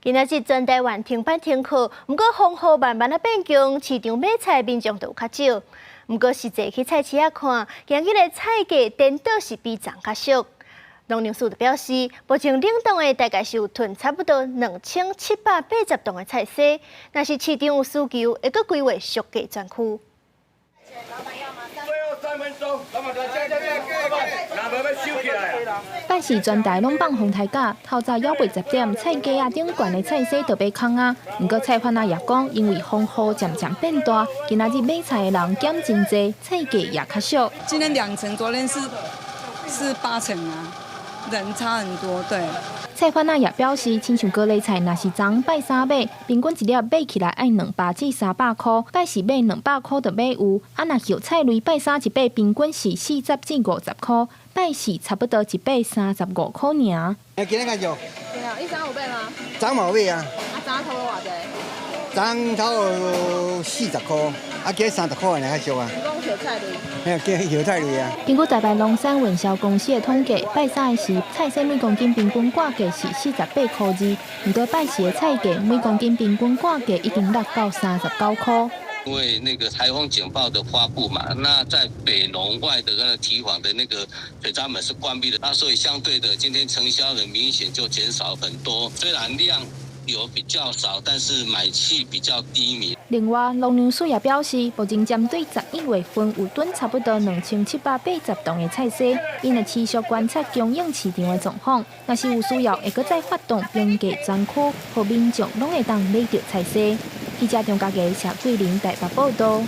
今仔日全台湾停班停课，不过风雨慢慢变强，市场买菜民众就有较少。不过实际去菜市仔看，今日的菜价颠倒是比昨较俗。农粮署就表示，目前冷冻的大概是有囤差不多2780吨的菜色，若是市场有需求，会阁规划俗价专区。 拜四全台拢放风台假，透早要8、10点，菜价啊顶悬的菜色就被空啊。不过菜贩仔也讲，因为风雨渐渐变大，今仔日买菜的人减真济，菜价也较俗。今天2成，昨天是8成啊，人差很多，对。 菜贩仔也表示，亲像高丽菜，若是昨拜三买，平均一粒买起来爱200至300块，拜四买200块就买有。啊，若叶菜类拜三一把平均是40至50块，拜四差不多一把35块尔。今日较少。对啊，你昨有买吗？昨冇买啊。啊，昨头偌济？昨头40块，啊，今日30块尔较俗啊。讲叶菜类。今日叶菜类啊。根据台湾农产运销公司的统计，拜三时菜色每公斤平均价格是48块2，不过拜四的菜价每公斤平均价格已经落到39块。 因为那个台风警报的发布嘛，那在北农外的那个堤防的那个水闸门是关闭的，那所以相对的，今天成交的明显就减少很多。虽然量有比较少，但是买气比较低迷。另外，农粮署也表示，目前针对11月份有吨差不多2780吨的菜色，因会持续观察供应市场的状况，若是有需要，会搁再发动并价专区，让民众拢会当买到菜色。记者张家琪、谢桂玲台北报道。